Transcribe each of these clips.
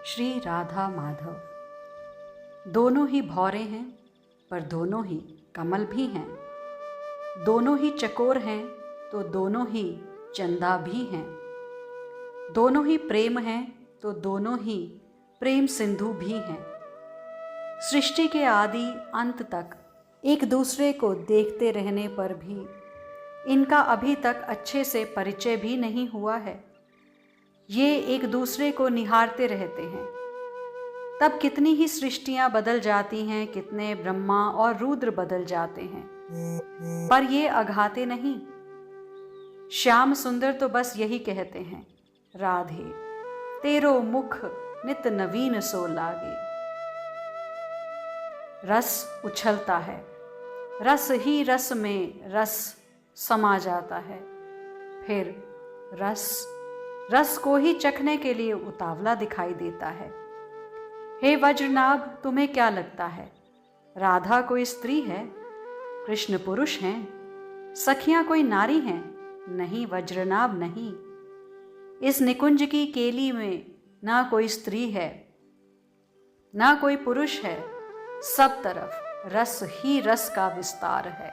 श्री राधा माधव। दोनों ही भौरे हैं पर दोनों ही कमल भी हैं, दोनों ही चकोर हैं तो दोनों ही चंदा भी हैं, दोनों ही प्रेम हैं तो दोनों ही प्रेम सिंधु भी हैं। सृष्टि के आदि अंत तक एक दूसरे को देखते रहने पर भी इनका अभी तक अच्छे से परिचय भी नहीं हुआ है। ये एक दूसरे को निहारते रहते हैं। तब कितनी ही सृष्टियां बदल जाती हैं, कितने ब्रह्मा और रुद्र बदल जाते हैं, पर ये अघाते नहीं। श्याम सुंदर तो बस यही कहते हैं, राधे तेरो मुख नित नवीन सो लागे। रस उछलता है, रस ही रस में रस समा जाता है, फिर रस को ही चखने के लिए उतावला दिखाई देता है। हे वज्रनाभ, तुम्हें क्या लगता है, राधा कोई स्त्री है, कृष्ण पुरुष हैं, सखियां कोई नारी हैं? नहीं वज्रनाभ, नहीं। इस निकुंज की केली में ना कोई स्त्री है ना कोई पुरुष है, सब तरफ रस ही रस का विस्तार है।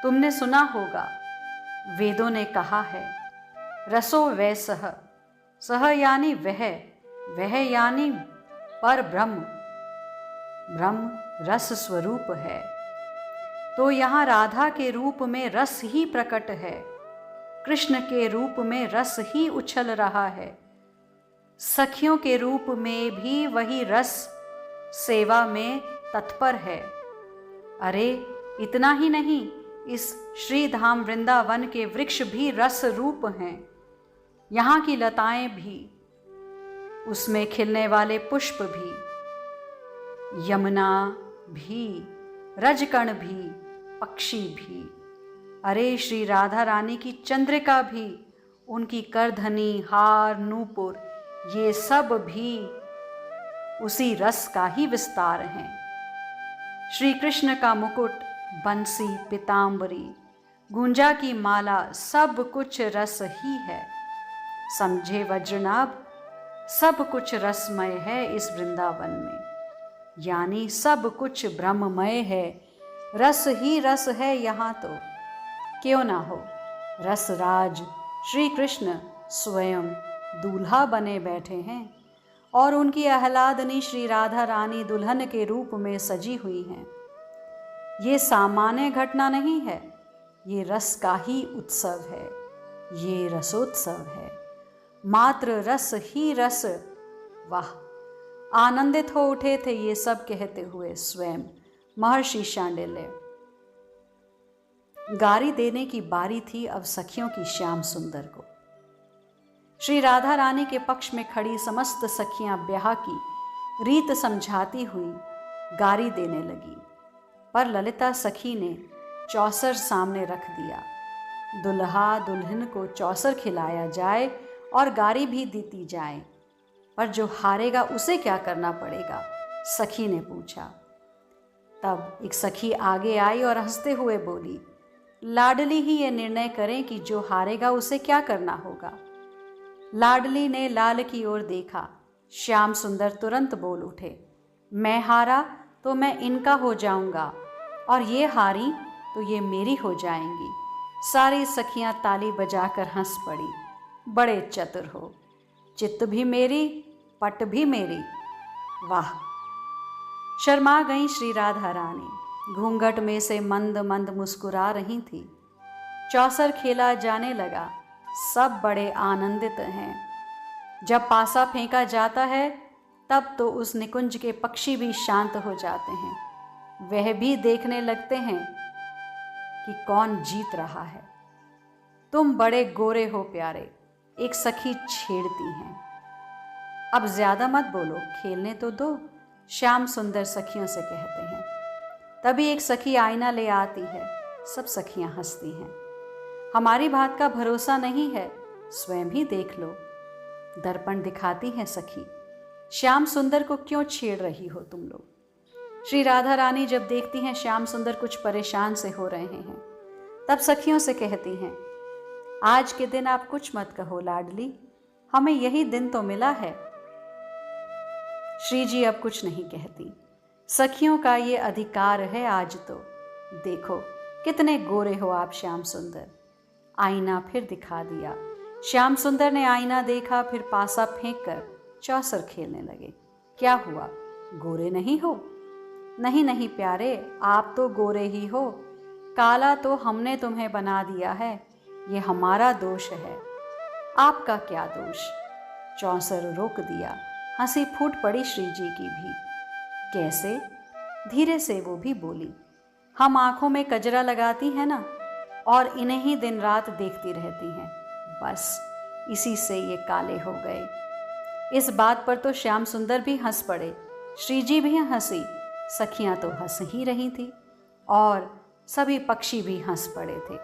तुमने सुना होगा, वेदों ने कहा है, रसो वैसह, सह यानी वह यानी पर ब्रह्म, ब्रह्म रस स्वरूप है। तो यहाँ राधा के रूप में रस ही प्रकट है, कृष्ण के रूप में रस ही उछल रहा है, सखियों के रूप में भी वही रस सेवा में तत्पर है। अरे इतना ही नहीं, इस श्रीधाम वृंदावन के वृक्ष भी रस रूप हैं, यहाँ की लताएं भी, उसमें खिलने वाले पुष्प भी, यमुना भी, रजकण भी, पक्षी भी, अरे श्री राधा रानी की चंद्रिका भी, उनकी करधनी, हार, नूपुर, ये सब भी उसी रस का ही विस्तार हैं। श्री कृष्ण का मुकुट, बंसी, पीतांबरी, गुंजा की माला, सब कुछ रस ही है। समझे वज्रनाभ, सब कुछ रसमय है इस वृंदावन में, यानी सब कुछ ब्रह्ममय है। रस ही रस है यहाँ तो, क्यों ना हो। रसराज श्री कृष्ण स्वयं दूल्हा बने बैठे हैं और उनकी आह्लादनी श्री राधा रानी दुल्हन के रूप में सजी हुई हैं। ये सामान्य घटना नहीं है, ये रस का ही उत्सव है, ये रसोत्सव है, मात्र रस ही रस। वाह, आनंदित हो उठे थे ये सब कहते हुए स्वयं महर्षि शांडिल्य। गारी देने की बारी थी अब सखियों की श्याम सुंदर को। श्री राधा रानी के पक्ष में खड़ी समस्त सखियां ब्याह की रीत समझाती हुई गारी देने लगी, पर ललिता सखी ने चौसर सामने रख दिया। दुल्हा दुल्हन को चौसर खिलाया जाए और गारी भी दी जाए, पर जो हारेगा उसे क्या करना पड़ेगा, सखी ने पूछा। तब एक सखी आगे आई और हंसते हुए बोली, लाडली ही ये निर्णय करें कि जो हारेगा उसे क्या करना होगा। लाडली ने लाल की ओर देखा। श्याम सुंदर तुरंत बोल उठे, मैं हारा तो मैं इनका हो जाऊंगा और ये हारी तो ये मेरी हो जाएंगी। सारी सखियां ताली बजाकर हंस पड़ी। बड़े चतुर हो, चित्त भी मेरी, पट भी मेरी। वाह। शर्मा गई श्री राधा रानी, घूंघट में से मंद मंद मुस्कुरा रही थी। चौसर खेला जाने लगा, सब बड़े आनंदित हैं। जब पासा फेंका जाता है तब तो उस निकुंज के पक्षी भी शांत हो जाते हैं, वह भी देखने लगते हैं कि कौन जीत रहा है। तुम बड़े गोरे हो प्यारे, एक सखी छेड़ती हैं। अब ज्यादा मत बोलो, खेलने तो दो, श्याम सुंदर सखियों से कहते हैं। तभी एक सखी आईना ले आती है, सब सखियां हंसती हैं। हमारी बात का भरोसा नहीं है, स्वयं ही देख लो। दर्पण दिखाती हैं सखी, श्याम सुंदर को क्यों छेड़ रही हो तुम लोग। श्री राधा रानी जब देखती हैं श्याम सुंदर कुछ परेशान से हो रहे हैं, तब सखियों से कहती हैं, आज के दिन आप कुछ मत कहो लाडली, हमें यही दिन तो मिला है। श्री जी अब कुछ नहीं कहती। सखियों का ये अधिकार है आज तो। देखो कितने गोरे हो आप श्याम सुंदर। आईना फिर दिखा दिया। श्याम सुंदर ने आईना देखा, फिर पासा फेंक कर चौसर खेलने लगे। क्या हुआ, गोरे नहीं हो? नहीं नहीं प्यारे, आप तो गोरे ही हो। काला तो हमने तुम्हें बना दिया है, ये हमारा दोष है। आपका क्या दोष? चौसर रोक दिया। हंसी फूट पड़ी श्री जी की भी। कैसे? धीरे से वो भी बोली। हम आंखों में कजरा लगाती हैं ना, और इन्हें ही दिन रात देखती रहती हैं, बस इसी से ये काले हो गए। इस बात पर तो श्याम सुंदर भी हंस पड़े, श्री जी भी हंसी, सखियां तो हंस ही रही थी और सभी पक्षी भी हंस पड़े थे।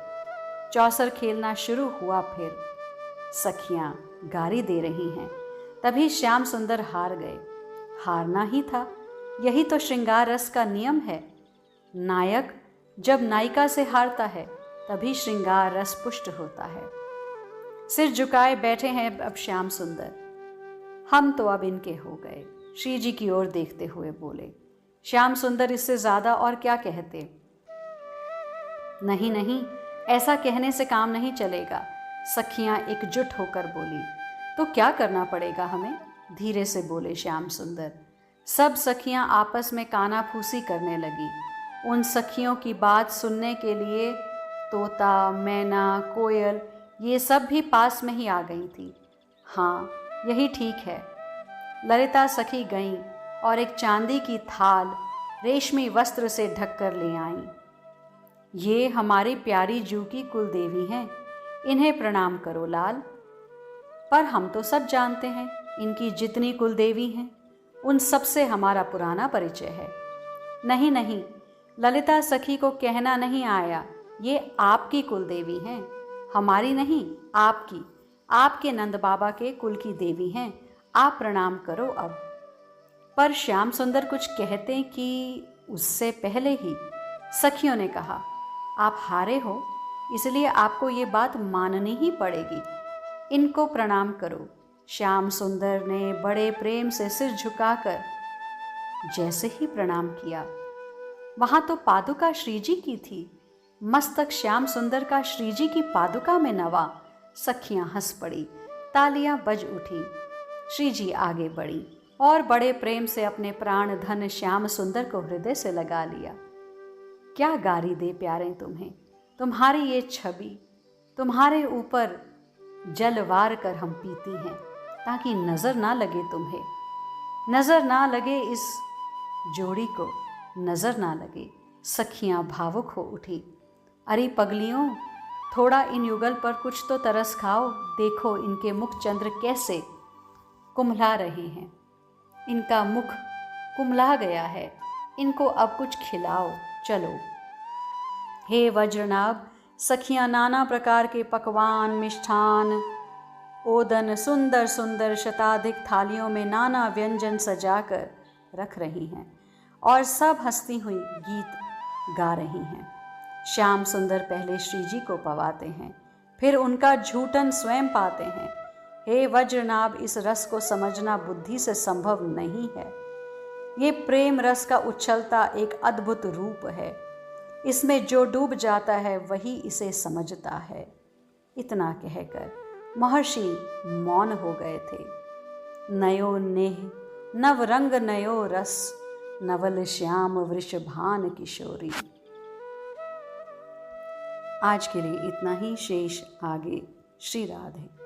चौसर खेलना शुरू हुआ। फिर सखियां गारी दे रही हैं, तभी श्याम सुंदर हार गए। हारना ही था, यही तो श्रृंगार रस का नियम है। नायक जब नायिका से हारता है तभी श्रृंगार रस पुष्ट होता है। सिर झुकाए बैठे हैं अब श्याम सुंदर। हम तो अब इनके हो गए, श्री जी की ओर देखते हुए बोले। श्याम सुंदर इससे ज्यादा और क्या कहते। नहीं नहीं, ऐसा कहने से काम नहीं चलेगा। सखियां एकजुट होकर बोली। तो क्या करना पड़ेगा हमें? धीरे से बोले श्याम सुंदर। सब सखियां आपस में कानाफूसी करने लगी। उन सखियों की बात सुनने के लिए तोता, मैना, कोयल ये सब भी पास में ही आ गई थी। हाँ, यही ठीक है। ललिता सखी गईं और एक चांदी की थाल रेशमी वस्त्र से ढककर ले आईं। ये हमारी प्यारी जू की कुल देवी हैं, इन्हें प्रणाम करो लाल। पर हम तो सब जानते हैं, इनकी जितनी कुल देवी हैं उन सब से हमारा पुराना परिचय है। नहीं नहीं, ललिता सखी को कहना नहीं आया, ये आपकी कुल देवी हैं, हमारी नहीं, आपकी। आपके नंद बाबा के कुल की देवी हैं, आप प्रणाम करो अब। पर श्याम सुंदर कुछ कहते कि उससे पहले ही सखियों ने कहा, आप हारे हो, इसलिए आपको ये बात माननी ही पड़ेगी। इनको प्रणाम करो। श्याम सुंदर ने बड़े प्रेम से सिर झुकाकर जैसे ही प्रणाम किया, वहां तो पादुका श्री जी की थी। मस्तक श्याम सुंदर का श्री जी की पादुका में नवा। सखियां हंस पड़ी, तालियां बज उठी। श्री जी आगे बढ़ी और बड़े प्रेम से अपने प्राण धन श्याम सुंदर को हृदय से लगा लिया। क्या गारी दे प्यारे तुम्हें, तुम्हारी ये छवि, तुम्हारे ऊपर जल वार कर हम पीती हैं, ताकि नजर ना लगे तुम्हें, नजर ना लगे इस जोड़ी को, नजर ना लगे। सखियां भावुक हो उठी। अरे पगलियों, थोड़ा इन युगल पर कुछ तो तरस खाओ। देखो इनके मुख चंद्र कैसे कुम्हला रहे हैं, इनका मुख कुम्हला गया है, इनको अब कुछ खिलाओ चलो। हे वज्रनाभ, सखियां नाना प्रकार के पकवान, मिष्ठान, ओदन सुंदर सुंदर शताधिक थालियों में नाना व्यंजन सजाकर रख रही हैं और सब हंसती हुई गीत गा रही हैं। श्याम सुंदर पहले श्री जी को पवाते हैं, फिर उनका झूठन स्वयं पाते हैं। हे वज्रनाभ, इस रस को समझना बुद्धि से संभव नहीं है। ये प्रेम रस का उछलता एक अद्भुत रूप है। इसमें जो डूब जाता है वही इसे समझता है। इतना कहकर महर्षि मौन हो गए थे। नयो नेह नव रंग नयो रस, नवल श्याम वृषभान किशोरी। आज के लिए इतना ही, शेष आगे। श्री राधे।